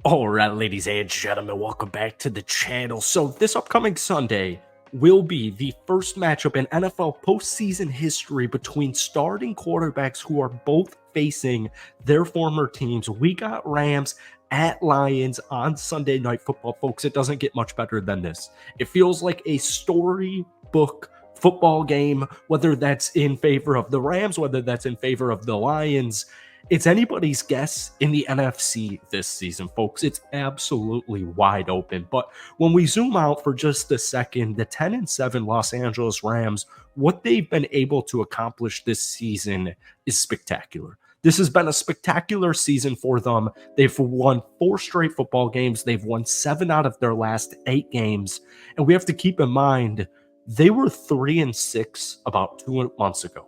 All right, ladies and gentlemen, welcome back to the channel. So this upcoming Sunday will be the first matchup in NFL postseason history between starting quarterbacks who are both facing their former teams. We got Rams at Lions on Sunday Night Football, folks. It doesn't get much better than this. It feels like a storybook football game, whether that's in favor of the Rams, whether that's in favor of the Lions. It's anybody's guess in the NFC this season, folks. It's absolutely wide open. But when we zoom out for just a second, the 10-7 Los Angeles Rams, what they've been able to accomplish this season is spectacular. This has been a spectacular season for them. They've won 4 straight football games. They've won 7 out of their last 8 games. And we have to keep in mind, they were 3-6 about 2 months ago.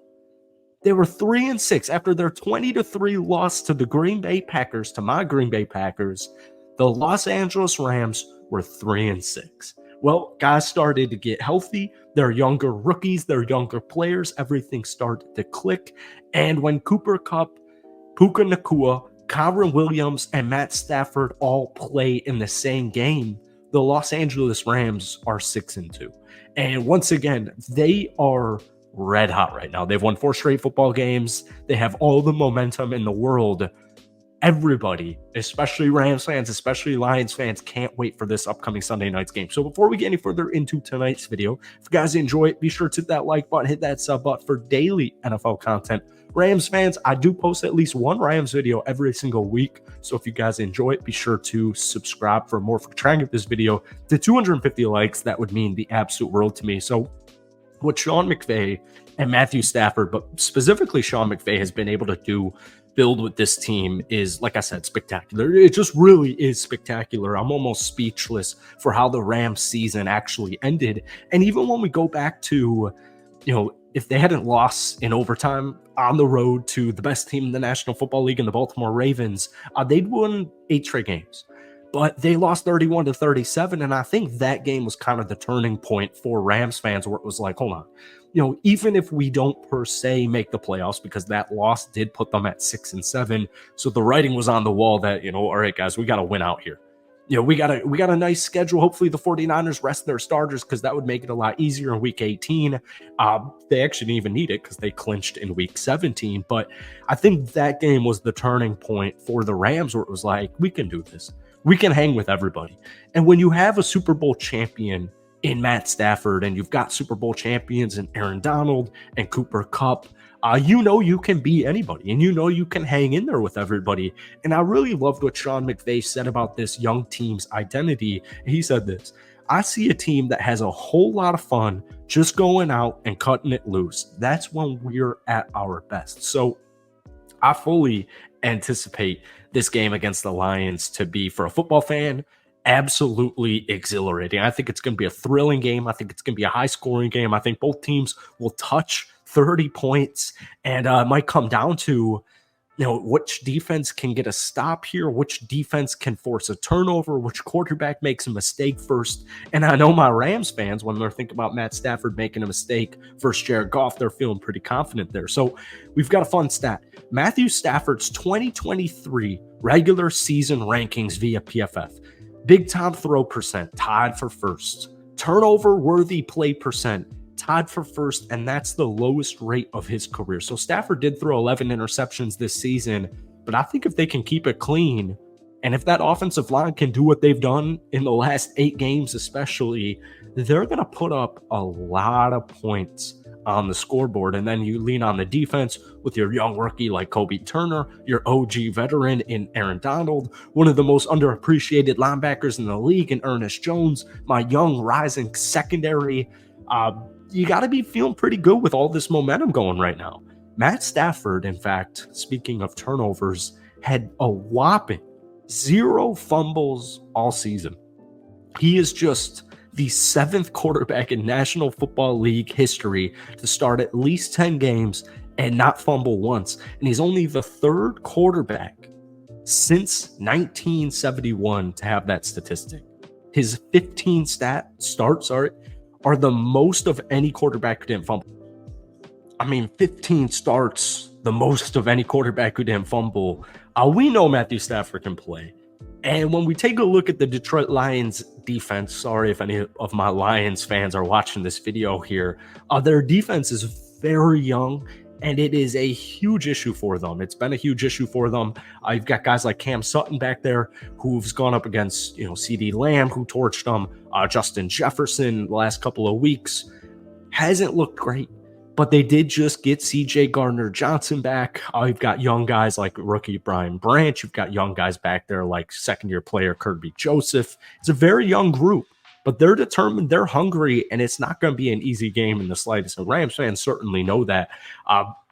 They were 3-6 after their 20-3 loss to the Green Bay Packers, to my Green Bay Packers. The Los Angeles Rams were 3-6. Well, guys started to get healthy. They're younger rookies, they're younger players. Everything started to click. And when Cooper Kupp, Puka Nacua, Kyon Williams, and Matt Stafford all play in the same game, the Los Angeles Rams are 6-2. And once again, they are red hot right now. They've won 4 straight football games. They have all the momentum in the world. Everybody, especially Rams fans, especially Lions fans, can't wait for this upcoming Sunday night's game. So before we get any further into tonight's video, if you guys enjoy it, be sure to hit that like button, hit that sub button for daily NFL content. Rams fans, I do post at least one Rams video every single week. So if you guys enjoy it, be sure to subscribe for more. For trying to get this video to 250 likes, that would mean the absolute world to me. So what Sean McVay and Matthew Stafford, but specifically Sean McVay, has been able to build with this team is, like I said, spectacular. It just really is spectacular. I'm almost speechless for how the Rams season actually ended. And even when we go back to, if they hadn't lost in overtime on the road to the best team in the National Football League and the Baltimore Ravens, they'd won 8 straight games. But they lost 31-37, and I think that game was kind of the turning point for Rams fans, where it was like, hold on, even if we don't per se make the playoffs, because that loss did put them at 6-7, so the writing was on the wall that, all right, guys, we got to win out here. We got a nice schedule. Hopefully the 49ers rest their starters, because that would make it a lot easier in week 18. They actually didn't even need it because they clinched in week 17. But I think that game was the turning point for the Rams, where it was like, we can do this. We can hang with everybody. And when you have a Super Bowl champion in Matt Stafford, and you've got Super Bowl champions in Aaron Donald and Cooper Kupp, you can beat anybody, and you can hang in there with everybody. And I really loved what Sean McVay said about this young team's identity. He said this: I see a team that has a whole lot of fun just going out and cutting it loose. That's when we're at our best. So I fully anticipate this game against the Lions to be, for a football fan, absolutely exhilarating. I think it's going to be a thrilling game. I think it's going to be a high-scoring game. I think both teams will touch 30 points, and it might come down to, which defense can get a stop here, which defense can force a turnover, which quarterback makes a mistake first. And I know my Rams fans, when they're thinking about Matt Stafford making a mistake versus Jared Goff, they're feeling pretty confident there. So we've got a fun stat. Matthew Stafford's 2023 regular season rankings via PFF. Big time throw percent, tied for first. Turnover worthy play percent, tied for first, and that's the lowest rate of his career. So Stafford did throw 11 interceptions this season, but I think if they can keep it clean, and if that offensive line can do what they've done in the last 8 games especially, they're going to put up a lot of points on the scoreboard. And then you lean on the defense with your young rookie like Kobe Turner, your OG veteran in Aaron Donald, one of the most underappreciated linebackers in the league in Ernest Jones, my young rising secondary. You got to be feeling pretty good with all this momentum going right now. Matt Stafford, in fact, speaking of turnovers, had a whopping 0 fumbles all season. He is just the 7th quarterback in National Football League history to start at least 10 games and not fumble once. And he's only the 3rd quarterback since 1971 to have that statistic. His 15 starts are the most of any quarterback who didn't fumble. 15 starts, the most of any quarterback who didn't fumble. We know Matthew Stafford can play. And when we take a look at the Detroit Lions defense, sorry if any of my Lions fans are watching this video here, their defense is very young, and it is a huge issue for them. It's been a huge issue for them. You've got guys like Cam Sutton back there who's gone up against, CD Lamb, who torched them. Justin Jefferson the last couple of weeks hasn't looked great. But they did just get C.J. Gardner-Johnson back. You've got young guys like rookie Brian Branch. You've got young guys back there like second-year player Kirby Joseph. It's a very young group, but they're determined, they're hungry, and it's not going to be an easy game in the slightest. And Rams fans certainly know that.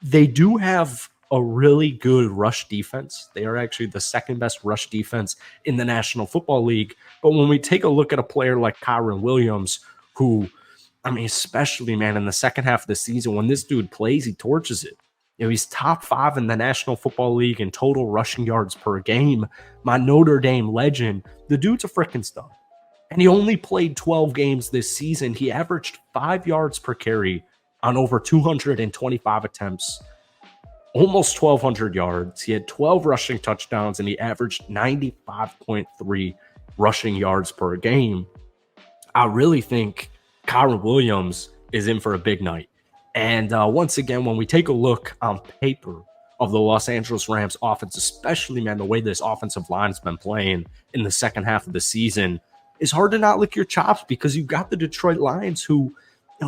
They do have a really good rush defense. They are actually the second-best rush defense in the National Football League. But when we take a look at a player like Kyon Williams, who – especially, man, in the second half of the season, when this dude plays, he torches it. He's top 5 in the National Football League in total rushing yards per game. My Notre Dame legend, the dude's a freaking stud. And he only played 12 games this season. He averaged 5 yards per carry on over 225 attempts, almost 1,200 yards. He had 12 rushing touchdowns, and he averaged 95.3 rushing yards per game. I really think Kyon Williams is in for a big night. And once again, when we take a look on paper of the Los Angeles Rams offense, especially, man, the way this offensive line has been playing in the second half of the season, it's hard to not lick your chops because you've got the Detroit Lions who,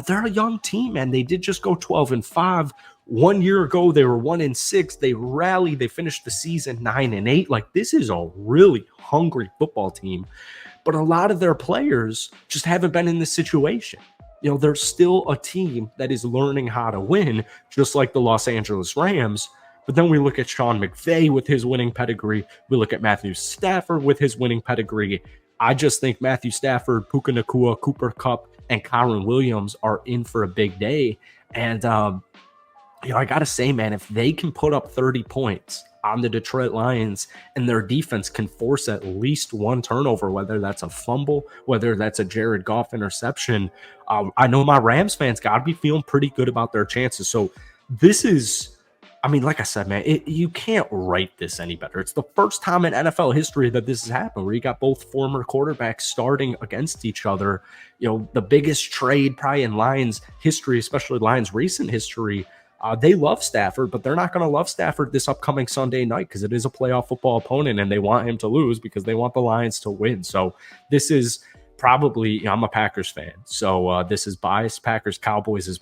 they're a young team, and they did just go 12-5. 1 year ago, they were 1-6. They rallied. They finished the season 9-8. Like, this is a really hungry football team. But a lot of their players just haven't been in this situation. They're still a team that is learning how to win, just like the Los Angeles Rams. But then we look at Sean McVay with his winning pedigree. We look at Matthew Stafford with his winning pedigree. I just think Matthew Stafford, Puka Nacua, Cooper Kupp, and Kyon Williams are in for a big day. And, I got to say, man, if they can put up 30 points on the Detroit Lions and their defense can force at least one turnover, whether that's a fumble, whether that's a Jared Goff interception, I know my Rams fans got to be feeling pretty good about their chances. So this is, like I said, man, you can't write this any better. It's the first time in NFL history that this has happened, where you got both former quarterbacks starting against each other. The biggest trade probably in Lions history, especially Lions recent history. They love Stafford, but they're not going to love Stafford this upcoming Sunday night because it is a playoff football opponent, and they want him to lose because they want the Lions to win. So this is probably, I'm a Packers fan, so this is biased. Packers Cowboys is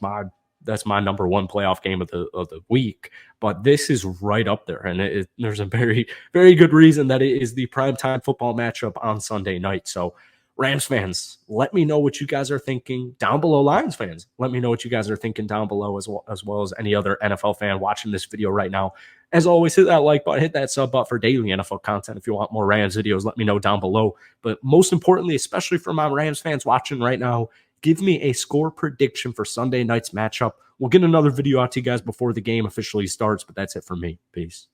that's my number one playoff game of the week. But this is right up there, and there's a very, very good reason that it is the primetime football matchup on Sunday night. So Rams fans, let me know what you guys are thinking down below. Lions fans, let me know what you guys are thinking down below, as well as any other NFL fan watching this video right now. As always, hit that like button, hit that sub button for daily NFL content. If you want more Rams videos, let me know down below. But most importantly, especially for my Rams fans watching right now, give me a score prediction for Sunday night's matchup. We'll get another video out to you guys before the game officially starts, but that's it for me. Peace.